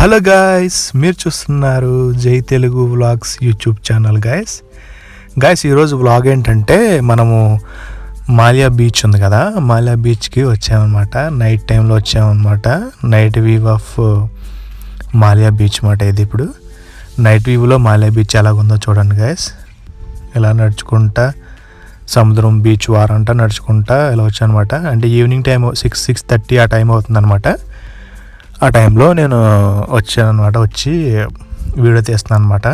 Hello guys, మీరు చూస్తున్నారు జై Telugu vlogs YouTube channel. Guys ఈరోజు వ్లాగ్ ఏంటంటే మనము మాల్యా బీచ్ ఉంది కదా, మాల్యా బీచ్కి వచ్చామన్నమాట. నైట్ టైంలో వచ్చామన్నమాట. Night view of Mallya beach మాట ఇది. ఇప్పుడు నైట్ వ్యూలో మాల్యా బీచ్ ఎలాగుందో చూడండి గాయ్స్. ఇలా నడుచుకుంటా సముద్రం బీచ్ వారంట నడుచుకుంటా ఇలా వచ్చానమాట. అంటే ఈవినింగ్ టైం 6:30 ఆ టైం అవుతుందన్నమాట. ఆ టైంలో నేను వచ్చానమాట. వచ్చి వీడియో తీస్తున్నాను అనమాట.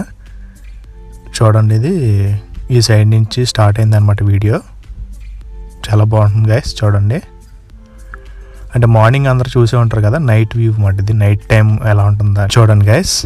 చూడండి, ఇది ఈ సైడ్ నుంచి స్టార్ట్ అయింది అనమాట వీడియో. చాలా బాగుంటుంది గైస్, చూడండి. అంటే మార్నింగ్ అందరు చూసే ఉంటారు కదా, నైట్ వ్యూ అన్నమాట ఇది. నైట్ టైం ఎలా ఉంటుందా చూడండి గైస్.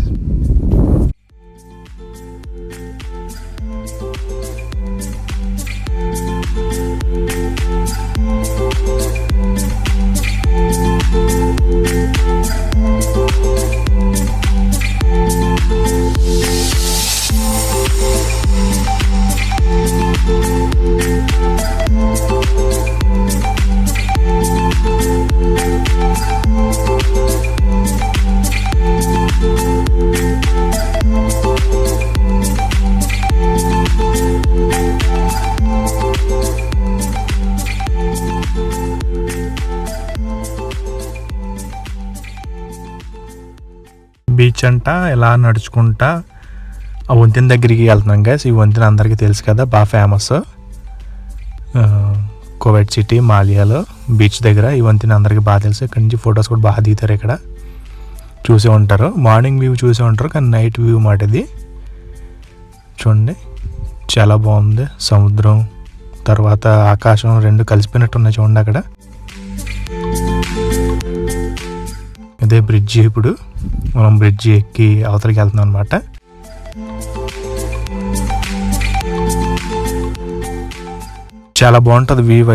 బీచ్ అంట ఇలా నడుచుకుంటా ఆ వంతెన దగ్గరికి వెళ్తున్నాం గైస్. ఈ వంతెన అందరికీ తెలుసు కదా, బాగా ఫేమస్. కువైట్ సిటీ మాలియాలో బీచ్ దగ్గర ఈ వంతెన అందరికీ బాగా తెలుసు. ఇక్కడ నుంచి ఫొటోస్ కూడా బాగా దిగుతారు. ఇక్కడ చూసే ఉంటారు, మార్నింగ్ వ్యూ చూసే ఉంటారు, కానీ నైట్ వ్యూ మాట ఇది. చూడండి, చాలా బాగుంది. సముద్రం తర్వాత ఆకాశం రెండు కలిసిపోయినట్టు ఉన్నాయి చూడండి. అక్కడ ఇదే బ్రిడ్జి. ఇప్పుడు మనం బ్రిడ్జి ఎక్కి అవతలికి వెళ్తున్నాం అనమాట. చాలా బాగుంటుంది వ్యూ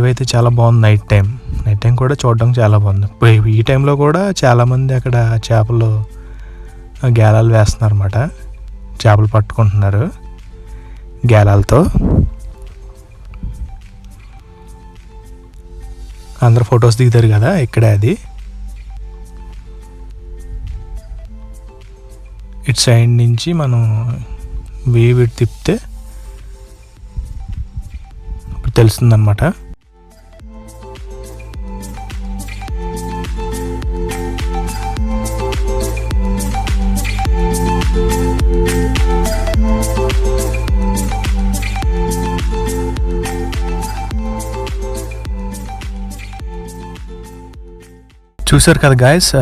అయితే చాలా బాగుంది. నైట్ టైం కూడా చూడడం చాలా బాగుంది. ఈ టైంలో కూడా చాలామంది అక్కడ చేపలు గేలాలు వేస్తున్నారు అనమాట. చేపలు పట్టుకుంటున్నారు గేలాలతో. అందరు ఫొటోస్ దిగుతారు కదా ఇక్కడే. అది ఇటు సైడ్ నుంచి మనం వేవ్ ఇటు తిప్పితే ఇప్పుడు తెలుస్తుందన్నమాట. చూసారు కదా గాయస్,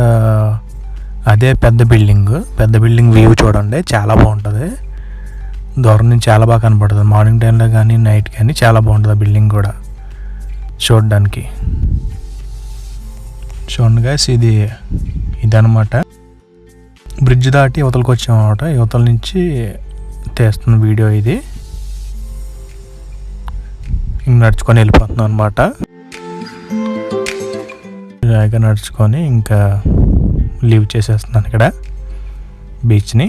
అదే పెద్ద బిల్డింగ్ వ్యూ చూడండి. చాలా బాగుంటుంది. దూరం నుంచి చాలా బాగా కనపడుతుంది. మార్నింగ్ టైంలో కానీ నైట్ కానీ చాలా బాగుంటుంది ఆ బిల్డింగ్ కూడా చూడడానికి. చూడండి గైస్, ఇదనమాట. బ్రిడ్జ్ దాటి యువతలకు వచ్చామన్నమాట. యువతల నుంచి తీస్తున్న వీడియో ఇది. నడుచుకొని వెళ్ళిపోతున్నాం అనమాట. ఇలాగ నడుచుకొని ఇంకా లీవ్ చేసేస్తున్నాను ఇక్కడ బీచ్ని.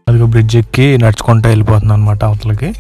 అదిగో బ్రిడ్జ్ ఎక్కి నడుచుకుంటూ వెళ్ళిపోతున్నాను అనమాట అవతలకి.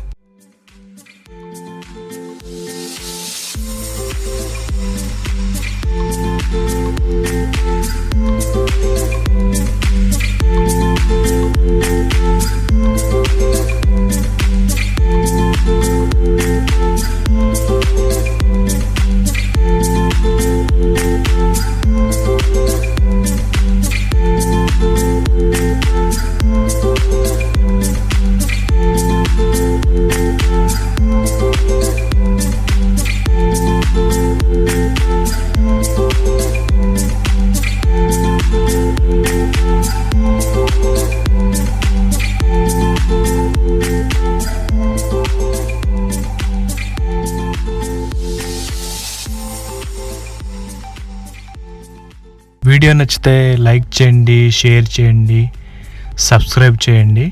వీడియో నచ్చితే లైక్ చేయండి, షేర్ చేయండి, సబ్స్క్రైబ్ చేయండి.